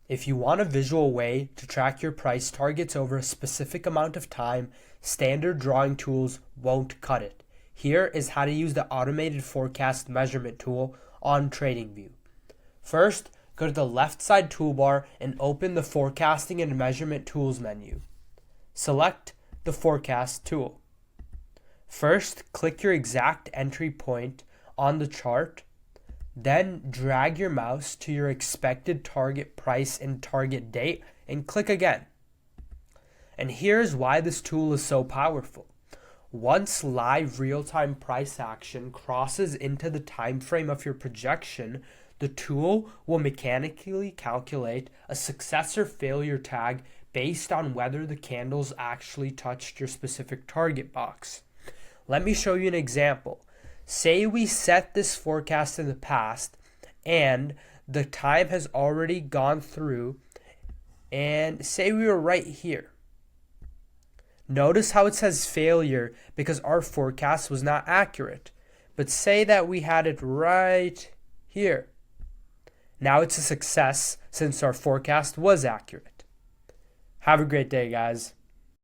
If you want a visual way to track your price targets over a specific amount of time, standard drawing tools won't cut it. Here is how to use the automated forecast measurement tool on TradingView. First, go to the left side toolbar and open the Forecasting and Measurement Tools menu. Select the Forecast tool. First, click your exact entry point on the chart. Then drag your mouse to your expected target price and target date and click again. And here's why this tool is so powerful. Once live real-time price action crosses into the time frame of your projection, the tool will mechanically calculate a success or failure tag based on whether the candles actually touched your specific target box. Let me show you an example. Say we set this forecast in the past and the time has already gone through, and say we were right here. Notice how it says failure because our forecast was not accurate. But say that we had it right here. Now it's a success since our forecast was accurate. Have a great day, guys.